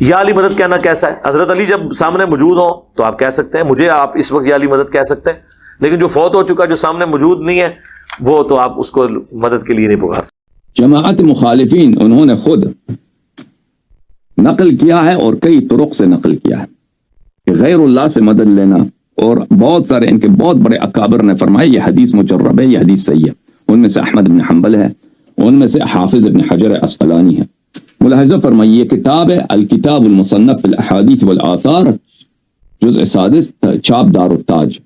یا علی مدد کہنا کیسا ہے؟ حضرت علی جب سامنے موجود ہوں تو آپ کہہ سکتے ہیں، مجھے آپ اس وقت یا علی مدد کہہ سکتے ہیں، لیکن جو فوت ہو چکا، جو سامنے موجود نہیں ہے، وہ تو آپ اس کو مدد کے لیے نہیں پکار سکتے۔ جماعت مخالفین انہوں نے خود نقل کیا ہے اور کئی طرق سے نقل کیا ہے کہ غیر اللہ سے مدد لینا، اور بہت سارے ان کے بہت بڑے اکابر نے فرمایا یہ حدیث مجرب ہے، یہ حدیث صحیح ہے۔ ان میں سے احمد بن حنبل ہے، ان میں سے حافظ ابن حجر عسقلانی ہے۔ ملاحظہ فرمائیے، یہ کتاب ہے الکتاب المصنف فی الاحادیث والآثار، جزء سادس، چھاپ دار التاج،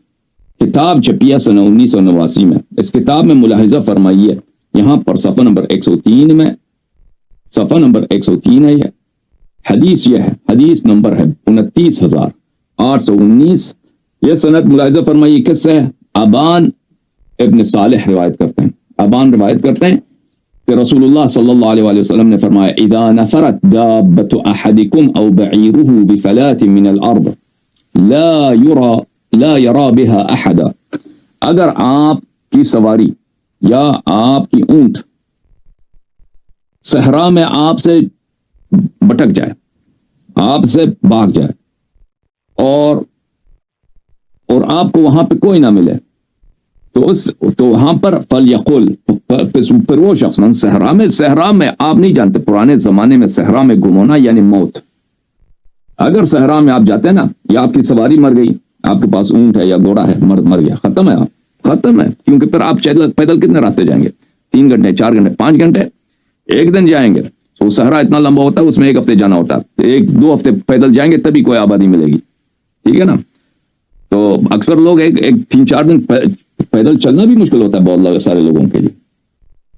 کتاب چھپیا سنہ 1989 میں۔ اس کتاب میں ملاحظہ فرمائیے، یہاں پر صفحہ نمبر 103 میں، صفحہ نمبر 103 ہے، یہ حدیث، یہ ہے حدیث نمبر ہے 29,819۔ یہ سند ملاحظہ فرمائیے کس سے ہے؟ ابان ابن صالح روایت کرتے ہیں، ابان روایت کرتے ہیں کہ رسول اللہ صلی اللہ علیہ وآلہ وسلم نے فرمایا اذا نفرت دابت احدکم او بعیرہ بفلات من الارض لا یرا بها احدا، اگر آپ کی سواری یا آپ کی اونٹ صحرا میں آپ سے بٹک جائے، آپ سے بھاگ جائے، اور آپ کو وہاں پہ کوئی نہ ملے، تو وہاں پر فلیقل، پھر وہ شخص، من صحرا میں آپ نہیں جانتے، پرانے زمانے میں صحرا میں گم ہونا یعنی موت۔ اگر صحرا میں آپ جاتے ہیں نا، یا آپ کی سواری مر گئی، آپ کے پاس اونٹ ہے یا گھوڑا ہے، مر گیا، ختم ہے، آپ ختم ہے، کیونکہ پھر آپ پیدل کتنے راستے جائیں گے؟ 3 گھنٹے، 4 گھنٹے، 5 گھنٹے، ایک دن جائیں گے۔ تو صحرا اتنا لمبا ہوتا ہے، اس میں 1 ہفتے جانا ہوتا ہے، 1-2 ہفتے پیدل جائیں گے تبھی کوئی آبادی ملے گی، ٹھیک ہے نا؟ تو اکثر لوگ 3-4 دن پیدل چلنا بھی مشکل ہوتا ہے بہت سارے لوگوں کے لیے۔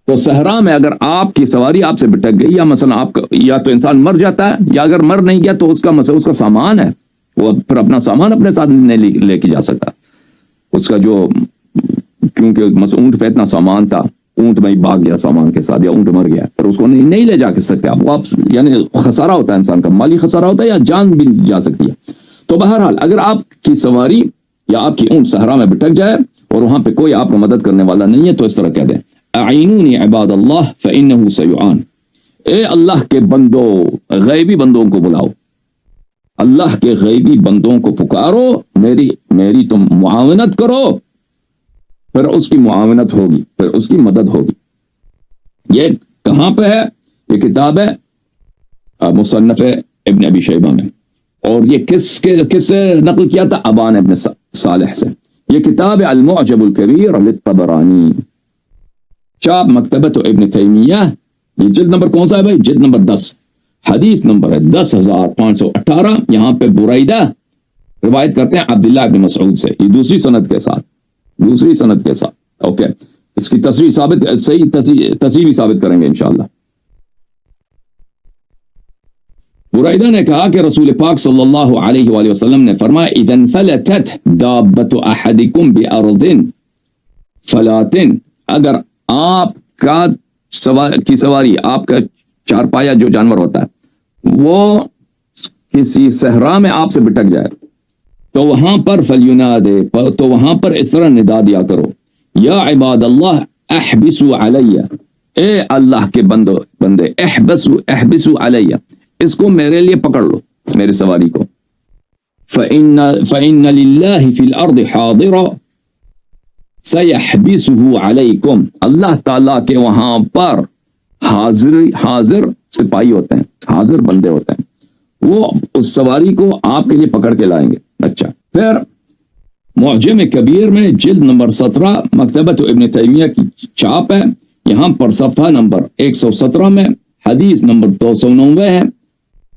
تو صحرا میں اگر آپ کی سواری آپ سے بٹک گئی، یا مثلا آپ کا، یا تو انسان مر جاتا ہے، یا اگر مر نہیں گیا تو اس کا سامان ہے، وہ پھر اپنا سامان اپنے ساتھ نہیں لے کے جا سکتا، اس کا جو، کیونکہ اونٹ پہ اتنا سامان تھا، اونٹ میں ہی بھاگ گیا سامان کے ساتھ، یا اونٹ مر گیا، پھر اس کو نہیں لے جا سکتے آپ واپس، یعنی خسارہ ہوتا ہے انسان کا، مالی خسارہ ہوتا ہے، یا جان بھی جا سکتی ہے۔ تو بہرحال اگر آپ کی سواری یا آپ کی اونٹ صحرا میں بٹک جائے اور وہاں پہ کوئی آپ کو مدد کرنے والا نہیں ہے، تو اس طرح کہہ دیں اعینونی عباد اللہ فانہ سیعان، اے اللہ کے بندو، غیبی بندوں کو بلاؤ، اللہ کے غیبی بندوں کو پکارو، میری تم معاونت کرو، پھر اس کی معاونت ہوگی، پھر اس کی مدد ہوگی۔ یہ کہاں پہ ہے؟ یہ کتاب ہے مصنف ابن ابی شیبہ میں، اور یہ کس سے نقل کیا تھا؟ ابان ابن صالح سے۔ یہ کتاب المعجم الکبیر للطبرانی، چاپ مکتبۃ ابن تیمیہ، یہ جلد نمبر کون سا ہے بھائی؟ جلد نمبر 10، حدیث نمبر ہے 10,518۔ یہاں پہ بریدہ روایت کرتے ہیں عبداللہ ابن مسعود سے، یہ دوسری سند کے ساتھ، اوکے، اس کی صحیح تصحیح بھی ثابت کریں گے انشاءاللہ۔ بریدہ نے کہا کہ رسول پاک صلی اللہ علیہ وآلہ وسلم نے فرمایا اذا انفلتت دابت احدکم بارض فلات، اگر آپ کی سواری، آپ کا چارپایا جو جانور ہوتا ہے، وہ کسی صحرا میں آپ سے بٹک جائے، تو وہاں پر فلینادے، تو وہاں پر اس طرح ندا دیا کرو، یا عباد اللہ احبسوا علیہ، اے اللہ کے بندے، احبسوا علیہ، اس کو میرے لیے پکڑ لو، میری سواری کو، فإن للہ فی الارض حاضرا سیحبسہ علیکم، اللہ تعالیٰ کے وہاں پر حاضر سپاہی ہوتے ہیں، حاضر بندے ہوتے ہیں، وہ اس سواری کو آپ کے لیے پکڑ کے لائیں گے۔ اچھا، پھر معجم کبیر میں جلد نمبر 17 مکتبۃ ابن تیمیہ کی چاپ ہے، یہاں پر صفحہ نمبر 117 میں حدیث نمبر 290 ہے،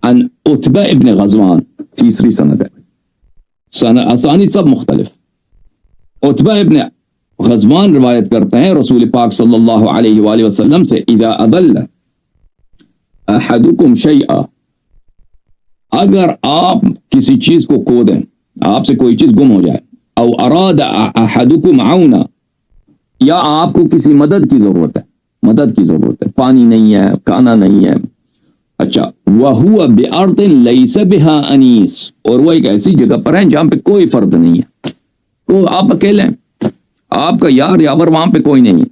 ان عتبہ ابن غزوان، تیسری سند ہے، اسانید سب مختلف۔ عتبہ ابن غزوان روایت کرتے ہیں رسول پاک صلی اللہ علیہ وآلہ وسلم سے اذا اضل احدکم شیئا، اگر آپ کسی چیز کو کھو دیں، آپ سے کوئی چیز گم ہو جائے، او اراد احدکم عونا، یا آپ کو کسی مدد کی ضرورت ہے، پانی نہیں ہے، کھانا نہیں ہے، اچھا، وَهُوَ بِأَرْضٍ لَيْسَ بِهَا أَنِيسٌ، اور وہ ایک ایسی جگہ پر ہیں جہاں پہ کوئی فرد نہیں ہے، تو آپ اکیلے ہیں، آپ کا یار یاور وہاں پہ کوئی نہیں،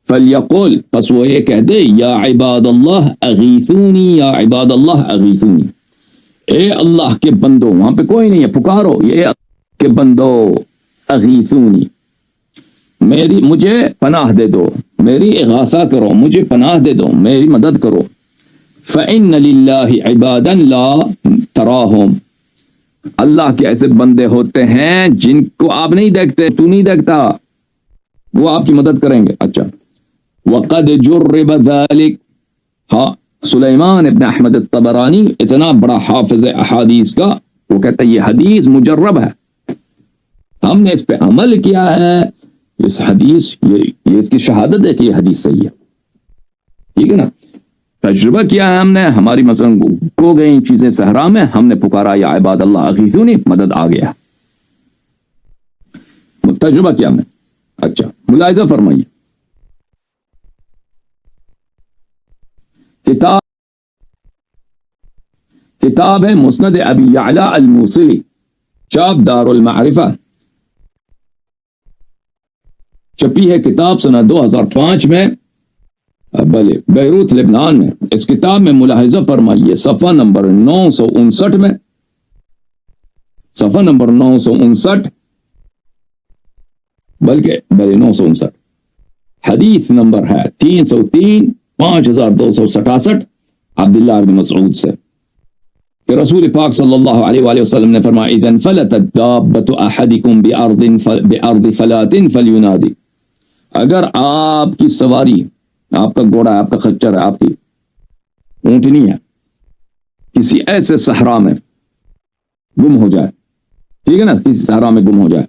فَلْيَقُلْ، پس وہ یہ کہہ دے، یا عباد اللہ اغیثونی، یا عباد اللہ اغیثونی، اے اللہ کے بندو، وہاں پہ کوئی نہیں ہے، پکارو، یہ اللہ کے بندو اغیثونی، مجھے پناہ دے دو، میری اغاثہ کرو، مجھے پناہ دے دو، میری مدد کرو. فإن للہ عبادا لا تراہم، اللہ کے ایسے بندے ہوتے ہیں جن کو آپ نہیں دیکھتے، تو نہیں دیکھتا، وہ آپ کی مدد کریں گے. اچھا، وقد جرب ذلك، ہاں سلیمان ابن احمد الطبرانی اتنا بڑا حافظ احادیث کا، وہ کہتا ہے یہ حدیث مجرب ہے، ہم نے اس پہ عمل کیا ہے، اس حدیث یہ اس کی شہادت ہے کہ یہ حدیث صحیح ہے. ٹھیک ہے نا، تجربہ کیا ہے ہم نے، ہماری مثلا کو گئی چیزیں صحرا میں، ہم نے پکارا یا عباد اللہ اغیثونی، مدد آ گیا، تجربہ کیا ہم نے. اچھا، ملاحظہ فرمائیے، کتاب ہے مسند ابی یعلا الموصلی، چاپ دار المعرفہ، چھپی ہے کتاب سنہ 2005 میں، بلے بیروت لبنان میں. اس کتاب میں ملاحظہ فرمائیے صفحہ نمبر 959 میں، صفحہ نمبر 959 بلکہ 959 حدیث نمبر ہے 303 5267 عبداللہ بن مسعود سے کہ رسول پاک صلی اللہ علیہ وآلہ وسلم نے فرمایا اذا انفلتت دابۃ احدکم بارض فلات فلینادی، اگر آپ کی سواری، آپ کا گھوڑا ہے، آپ کا خچر ہے، آپ کی اونٹنی ہے، کسی ایسے صحرا میں گم ہو جائے، ٹھیک ہے نا، کسی صحرا میں گم ہو جائے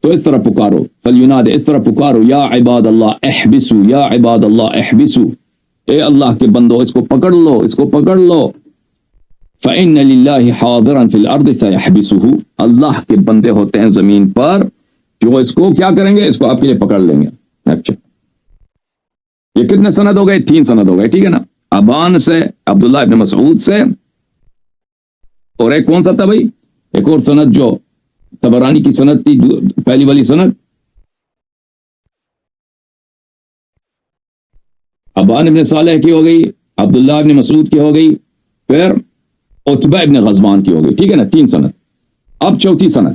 تو اس طرح پکارو، فلیناد، اس طرح پکارو، یا عباد اللہ احبسو، یا عباد اللہ احبسو، اے اللہ کے بندو اس کو پکڑ لو، اس کو پکڑ لو. فإن للہ حاضرا فی الارض سیحبسہ، اللہ کے بندے ہوتے ہیں زمین پر جو اس کو کیا کریں گے، اس کو آپ کے لیے پکڑ لیں گے. اچھا، یہ کتنے سند ہو گئے؟ 3 سند ہو گئے، ٹھیک ہے نا، ابان سے، عبداللہ ابن مسعود سے، اور ایک کون سا تھا بھائی، ایک اور سند جو طبرانی کی سند تھی، پہلی والی سند ابان ابن صالح کی ہو گئی، عبداللہ ابن مسعود کی ہو گئی، پھر عتبہ ابن غزوان کی ہو گئی. ٹھیک ہے نا، 3 سند. اب چوتھی سند،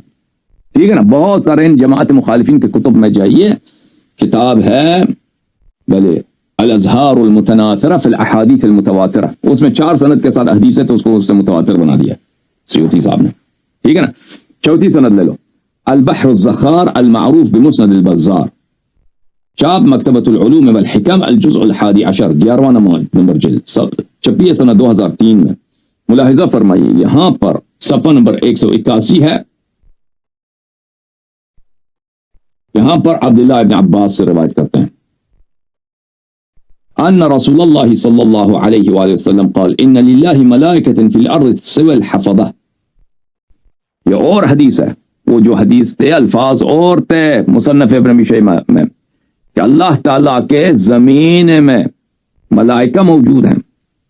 ٹھیک ہے نا، بہت سارے ان جماعت مخالفین کے کتب میں جائیے، کتاب ہے بلے الازہار المتناثرہ فی الاحادیث المتواترہ، اس میں 4 سند کے ساتھ حدیث ہے تو اس کو اس سے متواتر بنا دیا سیوطی صاحب نے. ٹھیک ہے نا، چوتھی سند لے لو، البحر الزخار المعروف بمسند البزار، چاپ مکتبۃ العلوم والحکم، الجزء 11، 11واں نمبر جلد، چھپی ہے سنہ 2003 میں. ملاحظہ فرمائیے یہاں پر صفحہ نمبر 181 ہے، یہاں پر عبداللہ ابن عباس سے روایت کرتے ہیں ان رسول اللہ صلی اللہ علیہ وآلہ وسلم قال ان للہ ملائکۃ فی الارض سوى الحفظہ. یہ اور حدیث ہے، وہ جو حدیث تھے الفاظ اور تھے مصنف ابن ابی شیبہ میں کہ اللہ تعالیٰ کے زمین میں ملائکہ موجود ہیں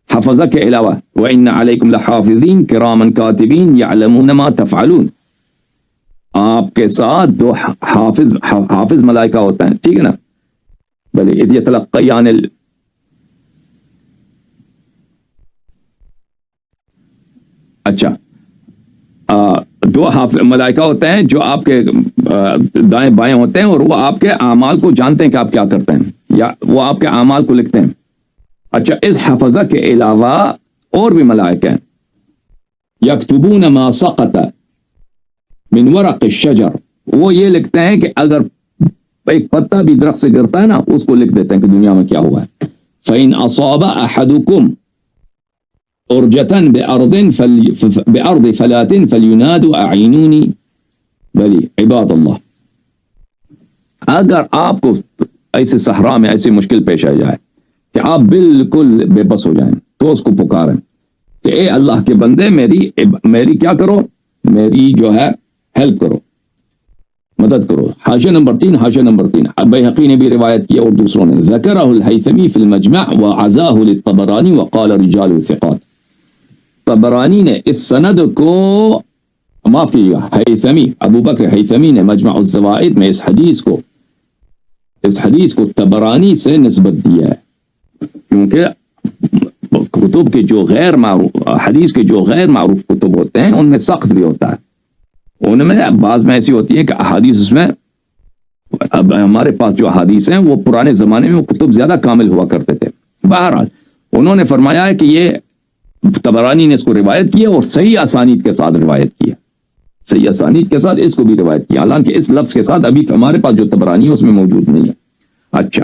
حفظہ کے علاوہ، وَإِنَّ عَلَيْكُمْ لَحَافِظِينَ كِرَامًا كَاتِبِينَ يَعْلَمُونَ مَا تَفْعَلُونَ، آپ کے ساتھ 2 حافظ ملائکہ ہوتے ہیں. ٹھیک ہے نا، بلے اذ يتلقیان اچھا 2 ملائکہ ہوتے ہیں جو آپ کے دائیں بائیں ہوتے ہیں، اور وہ آپ کے اعمال کو جانتے ہیں کہ آپ کیا کرتے ہیں، یا وہ آپ کے اعمال کو لکھتے ہیں. اچھا، اس حفظہ کے علاوہ اور بھی ملائکہ ہیں، یکتبون ما سقط من ورق الشجر، وہ یہ لکھتے ہیں کہ اگر ایک پتا بھی درخت سے گرتا ہے نا، اس کو لکھ دیتے ہیں کہ دنیا میں کیا ہوا ہے. فَإِنْ أَصَابَ أَحَدُكُمْ أُرْجَةً بِأَرْضِ فَلَاتٍ فَلْيُنَادُ أَعِينُونِي بلی عباد اللہ. اگر آپ کو ایسے صحرا میں ایسی مشکل پیش آ جائے کہ آپ بالکل بے بس ہو جائیں تو اس کو پکاریں کہ اے اللہ کے بندے میری کیا کرو، میری جو ہے ہیلپ کرو، مدد کرو. حاشیہ نمبر 3 بیہقی نے بھی روایت کیا اور دوسروں نے. ذکرہ الہیثمی فی المجمع وعزاہ للطبرانی وقال رجال ثقات. طبرانی نے اس سند کو، معاف کیجیے گا، ہیثمی ابو بکر ہیثمی نے مجمع الزوائد میں اس حدیث کو طبرانی سے نسبت دیا ہے، کیونکہ کتب کے جو غیر معروف حدیث کے جو غیر معروف کتب ہوتے ہیں ان میں سخت بھی ہوتا ہے، ان میں بعض میں ایسی ہوتی ہے کہ احادیث اس میں، اب ہمارے پاس جو احادیث ہیں وہ پرانے زمانے میں وہ کتب زیادہ کامل ہوا کرتے تھے. بہرحال انہوں نے فرمایا ہے کہ یہ طبرانی نے اس کو روایت کیا اور صحیح اسانید کے ساتھ روایت کیا، صحیح اسانید کے ساتھ اس کو بھی روایت کیا، حالانکہ اس لفظ کے ساتھ ابھی ہمارے پاس جو طبرانی ہے اس میں موجود نہیں ہے. اچھا